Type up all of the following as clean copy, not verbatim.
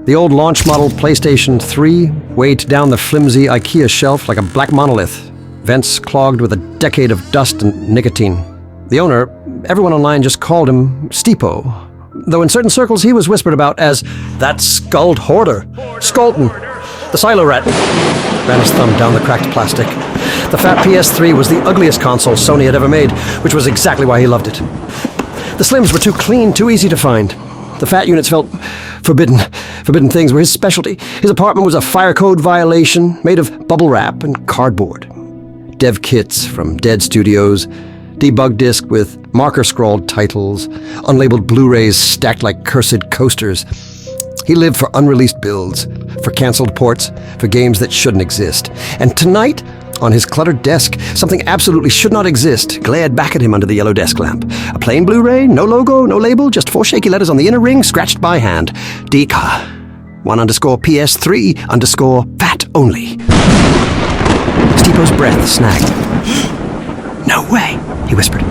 The old launch model PlayStation 3 weighed down the flimsy IKEA shelf like a black monolith, vents clogged with a decade of dust and nicotine. The owner, everyone online just called him Steepo, though in certain circles he was whispered about as that skulled hoarder, Skolton, the silo rat. Ran his thumb down the cracked plastic. The fat PS3 was the ugliest console Sony had ever made, which was exactly why he loved it. The slims were too clean, too easy to find. The fat units felt forbidden. Forbidden things were his specialty. His apartment was a fire code violation made of bubble wrap and cardboard. Dev kits from dead studios, debug disc with marker-scrawled titles, unlabeled Blu-rays stacked like cursed coasters. He lived for unreleased builds, for cancelled ports, for games that shouldn't exist. And tonight, on his cluttered desk, something absolutely should not exist glared back at him under the yellow desk lamp. A plain Blu-ray, no logo, no label, just 4 shaky letters on the inner ring, scratched by hand. Deka. 1_PS3_fat only. Steepo's breath snagged. No way, he whispered.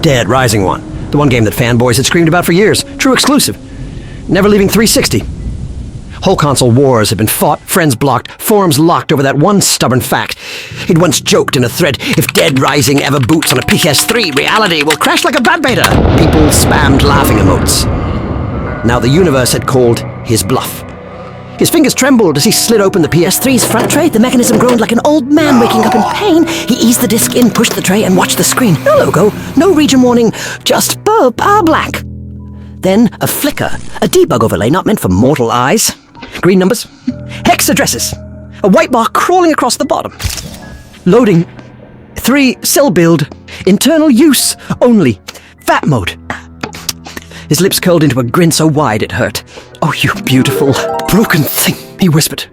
Dead Rising 1. The one game that fanboys had screamed about for years. True exclusive. Never leaving 360. Whole console wars had been fought, friends blocked, forums locked over that one stubborn fact. He'd once joked in a thread, if Dead Rising ever boots on a PS3, reality will crash like a bad beta. People spammed laughing emotes. Now the universe had called his bluff. His fingers trembled as he slid open the PS3's front tray. The mechanism groaned like an old man waking up in pain. He eased the disc in, pushed the tray, and watched the screen. No logo, no region warning, just blank. Then a flicker, a debug overlay not meant for mortal eyes. Green numbers, hex addresses, a white bar crawling across the bottom. Loading, 3 cell build, internal use only, fat mode. His lips curled into a grin so wide it hurt. Oh, you beautiful, broken thing, he whispered.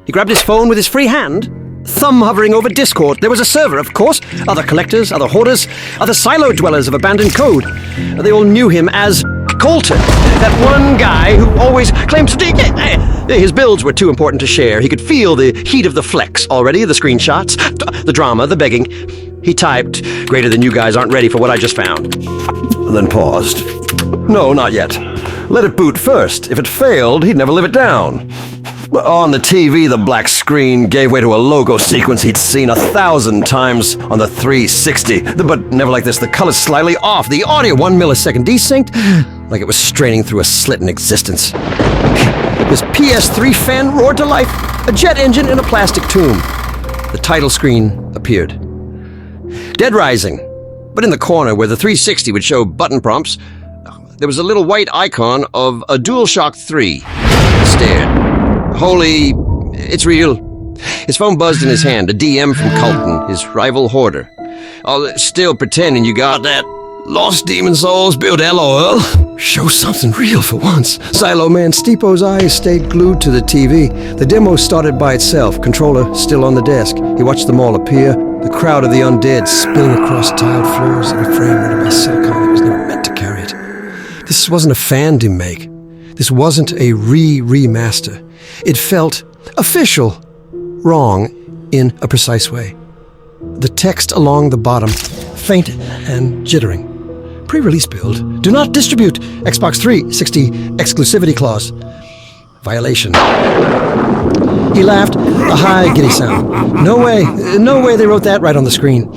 He grabbed his phone with his free hand, thumb hovering over Discord. There was a server, of course, other collectors, other hoarders, other silo dwellers of abandoned code. They all knew him as Colton, that one guy who always claimed to... His builds were too important to share. He could feel the heat of the flex already, the screenshots, the drama, the begging. He typed, greater than you guys aren't ready for what I just found. Then paused. No, not yet. Let it boot first. If it failed, he'd never live it down. On the TV, the black screen gave way to a logo sequence he'd seen 1,000 times on the 360. But never like this. The color's slightly off. The audio 1 millisecond desynced, like it was straining through a slit in existence. His PS3 fan roared to life, a jet engine in a plastic tomb. The title screen appeared. Dead Rising. But in the corner where the 360 would show button prompts, there was a little white icon of a DualShock 3. He stared. Holy, it's real. His phone buzzed in his hand, a DM from Colton, his rival hoarder. Oh, still pretending you got that Lost Demon Souls build, LOL. Show something real for once. Silo Man Steepo's eyes stayed glued to the TV. The demo started by itself, controller still on the desk. He watched them all appear, the crowd of the undead spilling across tiled floors, every frame rendered by silicon that was never meant to carry it. This wasn't a fan remake. This wasn't a remaster. It felt official, wrong in a precise way. The text along the bottom, faint and jittering. Pre-release build. Do not distribute. Xbox 360 exclusivity clause. Violation. He laughed, a high, giddy sound. No way they wrote that right on the screen.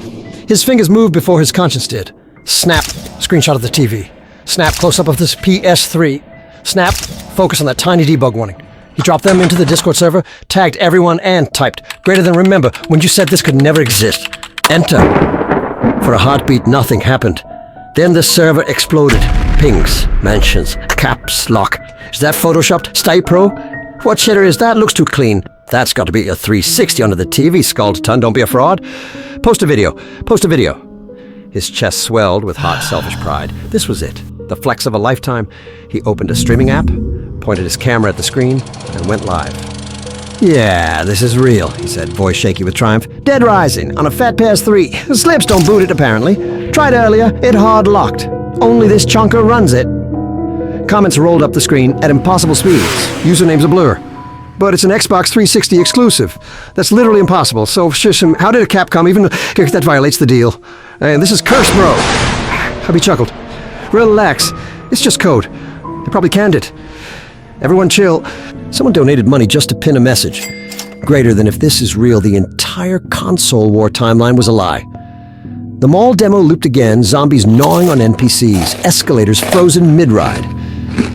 His fingers moved before his conscience did. Snap, screenshot of the TV. Snap, close-up of this PS3. Snap, focus on that tiny debug warning. He dropped them into the Discord server, tagged everyone, and typed, greater than remember, when you said this could never exist. Enter. For a heartbeat, nothing happened. Then the server exploded. Pings, mentions, caps, lock. Is that photoshopped? Stay Pro? What shitter is that? Looks too clean. That's got to be a 360 under the TV, Scald Ton. Don't be a fraud. Post a video. Post a video. His chest swelled with hot, selfish pride. This was it. The flex of a lifetime. He opened a streaming app, pointed his camera at the screen, and went live. Yeah, this is real, he said, voice shaky with triumph. Dead Rising, on a fat PS3. The slips don't boot it, apparently. Tried earlier, it hard locked. Only this chunker runs it. Comments rolled up the screen at impossible speeds. Username's a blur. But it's an Xbox 360 exclusive. That's literally impossible. So, how did a Capcom even... That violates the deal. And this is curse, bro. Hubby chuckled. Relax. It's just code. They probably canned it. Everyone chill. Someone donated money just to pin a message. Greater than if this is real, the entire console war timeline was a lie. The mall demo looped again, zombies gnawing on NPCs, escalators frozen mid-ride.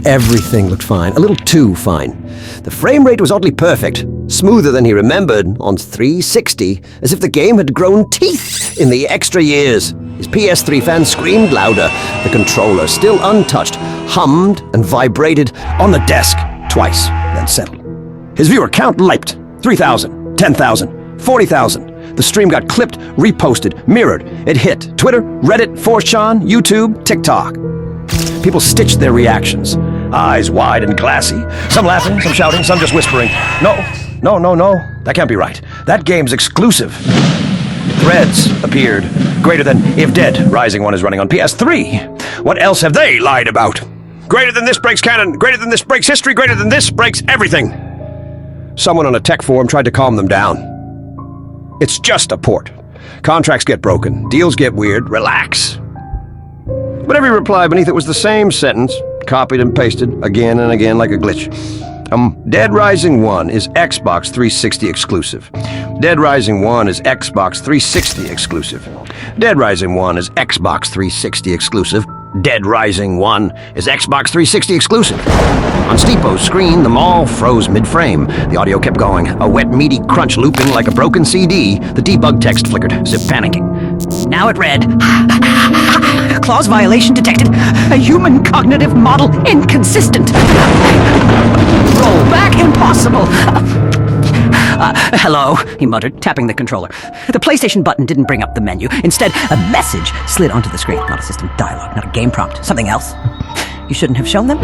Everything looked fine, a little too fine. The frame rate was oddly perfect, smoother than he remembered, on 360, as if the game had grown teeth in the extra years. His PS3 fan screamed louder. The controller, still untouched, hummed and vibrated on the desk twice, then settled. His viewer count leapt. 3,000, 10,000, 40,000. The stream got clipped, reposted, mirrored. It hit Twitter, Reddit, 4chan, YouTube, TikTok. People stitched their reactions, eyes wide and glassy. Some laughing, some shouting, some just whispering. No, that can't be right. That game's exclusive. Threads appeared, greater than if Dead Rising 1 is running on PS3. What else have they lied about? Greater than this breaks canon, greater than this breaks history, greater than this breaks everything. Someone on a tech forum tried to calm them down. It's just a port. Contracts get broken, deals get weird, relax. But every reply beneath it was the same sentence, copied and pasted again and again like a glitch. Dead Rising 1 is Xbox 360 exclusive. Dead Rising 1 is Xbox 360 exclusive. Dead Rising 1 is Xbox 360 exclusive. Dead Rising 1 is Xbox 360 exclusive. On Steepo's screen, the mall froze mid-frame. The audio kept going, a wet, meaty crunch looping like a broken CD. The debug text flickered, as if panicking. Now it read, clause violation detected. A human cognitive model inconsistent. Roll back impossible. Hello, he muttered, tapping the controller. The PlayStation button didn't bring up the menu. Instead, a message slid onto the screen. Not a system dialogue, not a game prompt. Something else. You shouldn't have shown them?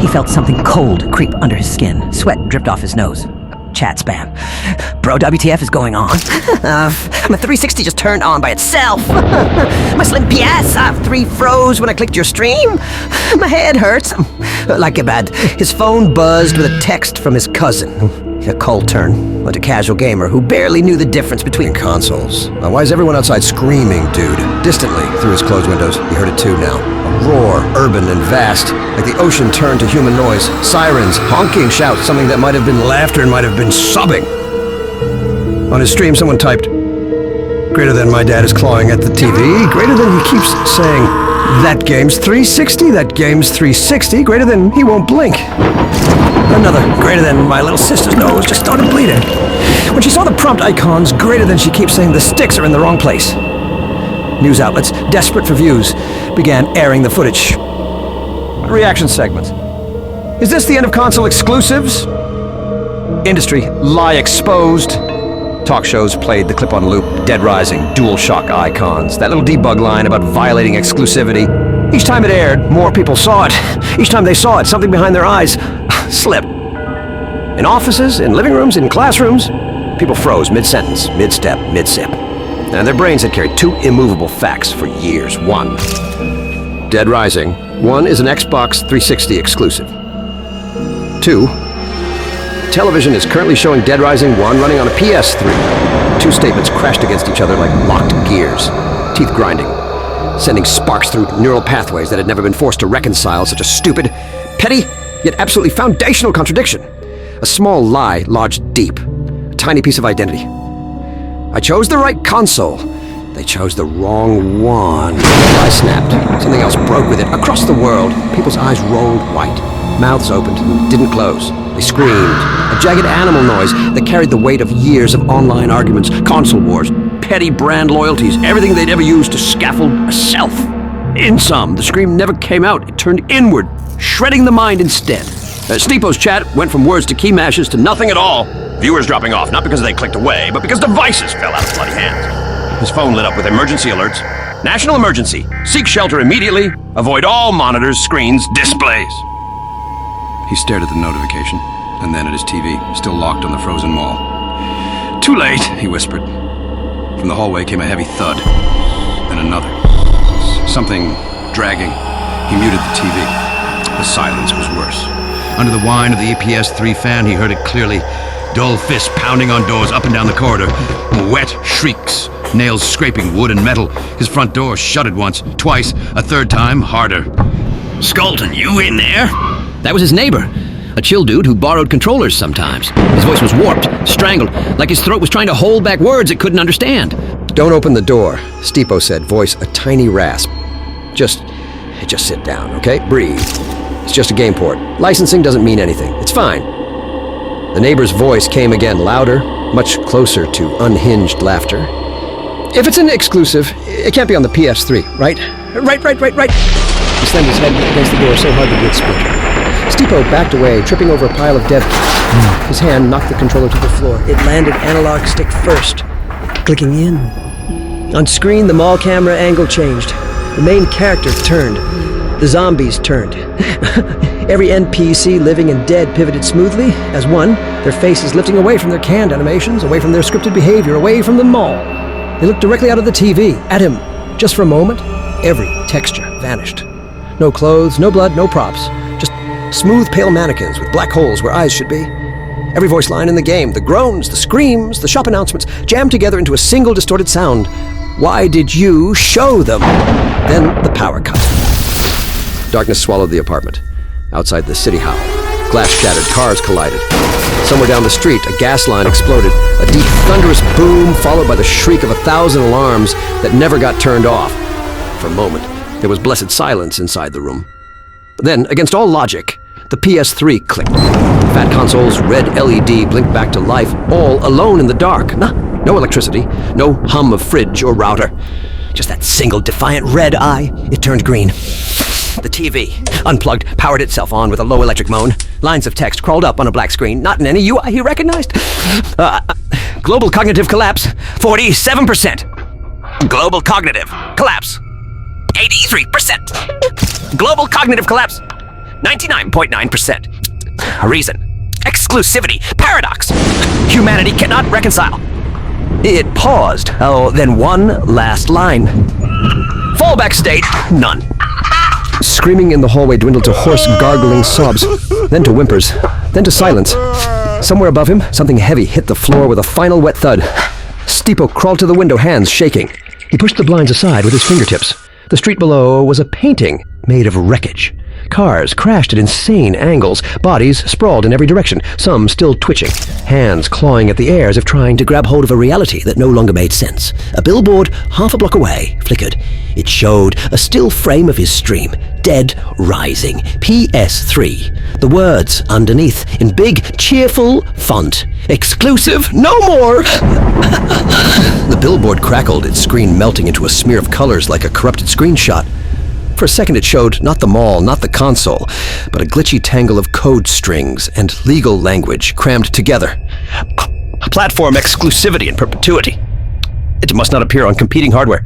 He felt something cold creep under his skin. Sweat dripped off his nose. Chat spam. Bro, WTF is going on? My 360 just turned on by itself. My slim PS3 froze when I clicked your stream. My head hurts. Like a bad. His phone buzzed with a text from his cousin. A cold turn, like a casual gamer who barely knew the difference between consoles. Why is everyone outside screaming, dude? Distantly, through his closed windows, he heard it too now. A roar, urban and vast, like the ocean turned to human noise. Sirens, honking shouts, something that might have been laughter and might have been sobbing. On his stream, someone typed, greater than my dad is clawing at the TV, greater than he keeps saying, that game's 360, that game's 360, greater than he won't blink. Another, greater than my little sister's nose just started bleeding. When she saw the prompt icons, greater than she keeps saying the sticks are in the wrong place. News outlets, desperate for views, began airing the footage. Reaction segments. Is this the end of console exclusives? Industry lie exposed. Talk shows played the clip on loop, Dead Rising, DualShock icons, that little debug line about violating exclusivity. Each time it aired, more people saw it. Each time they saw it, something behind their eyes slipped. In offices, in living rooms, in classrooms, people froze mid-sentence, mid-step, mid-sip. And their brains had carried two immovable facts for years. One, Dead Rising 1 is an Xbox 360 exclusive. Two, television is currently showing Dead Rising 1 running on a PS3. Two statements crashed against each other like locked gears, teeth grinding, sending sparks through neural pathways that had never been forced to reconcile such a stupid, petty, yet absolutely foundational contradiction. A small lie lodged deep, a tiny piece of identity. I chose the right console. They chose the wrong one. I snapped. Something else broke with it. Across the world, people's eyes rolled white. Mouths opened and didn't close. They screamed. A jagged animal noise that carried the weight of years of online arguments, console wars, petty brand loyalties, everything they'd ever used to scaffold a self. In sum, the scream never came out. It turned inward, shredding the mind instead. Steepo's chat went from words to key mashes to nothing at all. Viewers dropping off, not because they clicked away, but because devices fell out of bloody hands. His phone lit up with emergency alerts. National emergency. Seek shelter immediately. Avoid all monitors, screens, displays. He stared at the notification, and then at his TV, still locked on the frozen mall. Too late, he whispered. From the hallway came a heavy thud, then another. Something dragging. He muted the TV. The silence was worse. Under the whine of the PS3 fan, he heard it clearly. Dull fists pounding on doors up and down the corridor. Wet shrieks, nails scraping wood and metal. His front door shuttered once, twice, a third time, harder. Skolton, you in there? That was his neighbor. A chill dude who borrowed controllers sometimes. His voice was warped, strangled, like his throat was trying to hold back words it couldn't understand. Don't open the door, Stipo said, voice a tiny rasp. Just sit down, okay? Breathe. It's just a game port. Licensing doesn't mean anything. It's fine. The neighbor's voice came again, louder, much closer to unhinged laughter. If it's an exclusive, it can't be on the PS3, right? Right. He slammed his head against the door so hard the wood split. Stipo backed away, tripping over a pile of dead. His hand knocked the controller to the floor. It landed analog stick first, clicking in. On screen, the mall camera angle changed. The main character turned. The zombies turned. Every NPC, living and dead, pivoted smoothly, as one, their faces lifting away from their canned animations, away from their scripted behavior, away from the mall. They looked directly out of the TV, at him. Just for a moment, every texture vanished. No clothes, no blood, no props. Just smooth, pale mannequins with black holes where eyes should be. Every voice line in the game, the groans, the screams, the shop announcements, jammed together into a single distorted sound. Why did you show them? Then the power cut. Darkness swallowed the apartment. Outside the city howl. Glass shattered, cars collided. Somewhere down the street, a gas line exploded. A deep, thunderous boom followed by the shriek of 1,000 alarms that never got turned off. For a moment, there was blessed silence inside the room. Then, against all logic, the PS3 clicked. The fat console's red LED blinked back to life, all alone in the dark. No electricity, no hum of fridge or router. Just that single defiant red eye. It turned green. The TV, unplugged, powered itself on with a low electric moan. Lines of text crawled up on a black screen, not in any UI he recognized. Global cognitive collapse, 47%. Global cognitive collapse, 83%. Global cognitive collapse, 99.9%. A reason. Exclusivity. Paradox. Humanity cannot reconcile. It paused. Oh, then one last line. Fallback state, none. Screaming in the hallway dwindled to hoarse, gargling sobs, then to whimpers, then to silence. Somewhere above him, something heavy hit the floor with a final wet thud. Stipo crawled to the window, hands shaking. He pushed the blinds aside with his fingertips. The street below was a painting made of wreckage. Cars crashed at insane angles, bodies sprawled in every direction, some still twitching, hands clawing at the air as if trying to grab hold of a reality that no longer made sense. A billboard half a block away flickered. It showed a still frame of his stream, Dead Rising, PS3. The words underneath in big, cheerful font. Exclusive, no more! The billboard crackled, its screen melting into a smear of colors like a corrupted screenshot. For a second it showed not the mall, not the console, but a glitchy tangle of code strings and legal language crammed together. Platform exclusivity in perpetuity. It must not appear on competing hardware.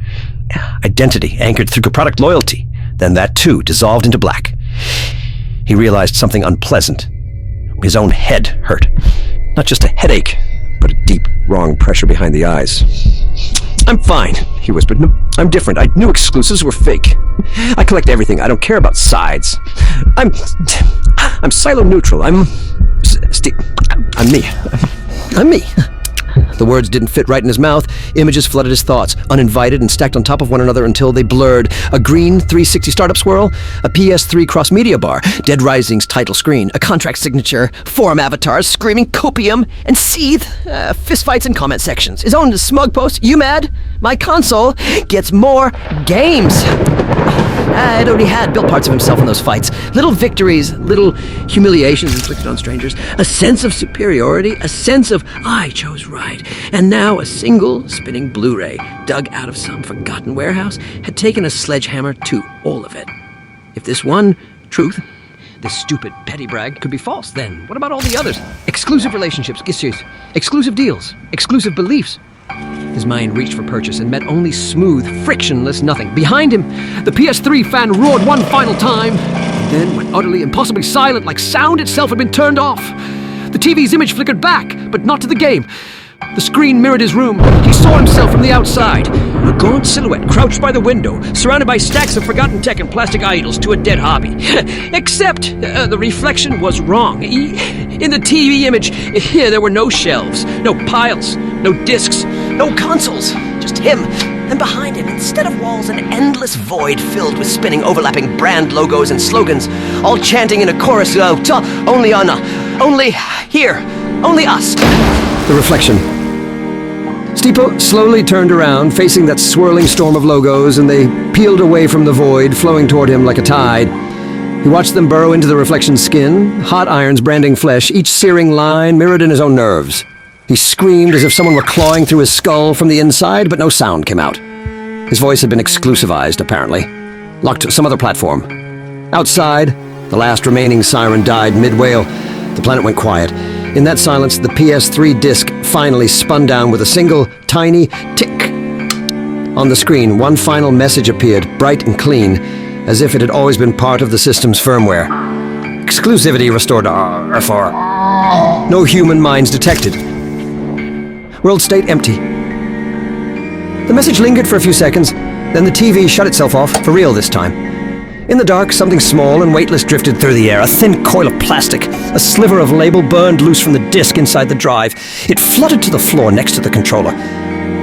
Identity anchored through product loyalty. Then that too dissolved into black. He realized something unpleasant. His own head hurt. Not just a headache, but a deep, wrong pressure behind the eyes. I'm fine, he whispered. No, I'm different. I knew exclusives were fake. I collect everything. I don't care about sides. I'm silo-neutral. I'm me. I'm me. The words didn't fit right in his mouth. Images flooded his thoughts, uninvited and stacked on top of one another until they blurred. A green 360 startup swirl, a PS3 cross-media bar, Dead Rising's title screen, a contract signature, forum avatars, screaming copium, and seethe, fistfights in comment sections. His own smug post, you mad? My console gets more games. I'd already had built parts of himself in those fights. Little victories, little humiliations inflicted on strangers, a sense of superiority, a sense of I chose right. And now a single spinning Blu-ray, dug out of some forgotten warehouse, had taken a sledgehammer to all of it. If this one truth, this stupid petty brag, could be false, then what about all the others? Exclusive relationships, issues, exclusive deals, exclusive beliefs. His mind reached for purchase and met only smooth, frictionless nothing. Behind him, the PS3 fan roared one final time, and then went utterly, impossibly silent, like sound itself had been turned off. The TV's image flickered back, but not to the game. The screen mirrored his room. He saw himself from the outside. A gaunt silhouette crouched by the window, surrounded by stacks of forgotten tech and plastic idols to a dead hobby. Except the reflection was wrong. In the TV image, there were no shelves, no piles, no discs, no consoles. Just him And behind him, instead of walls, an endless void filled with spinning, overlapping brand logos and slogans, all chanting in a chorus, only only here, only us. The reflection. Stipo slowly turned around, facing that swirling storm of logos, and they peeled away from the void, flowing toward him like a tide. He watched them burrow into the reflection's skin, hot irons branding flesh, each searing line mirrored in his own nerves. He screamed as if someone were clawing through his skull from the inside, but no sound came out. His voice had been exclusivized, apparently. Locked to some other platform. Outside, the last remaining siren died mid-wail. The planet went quiet. In that silence, the PS3 disc finally spun down with a single, tiny tick. On the screen, one final message appeared, bright and clean, as if it had always been part of the system's firmware. Exclusivity restored for no human minds detected. World state empty. The message lingered for a few seconds, then the TV shut itself off, for real this time. In the dark, something small and weightless drifted through the air, a thin coil of plastic. A sliver of label burned loose from the disc inside the drive. It fluttered to the floor next to the controller.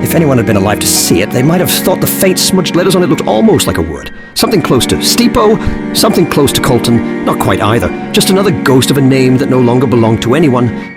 If anyone had been alive to see it, they might have thought the faint smudged letters on it looked almost like a word. Something close to Stipo, something close to Colton, not quite either. Just another ghost of a name that no longer belonged to anyone.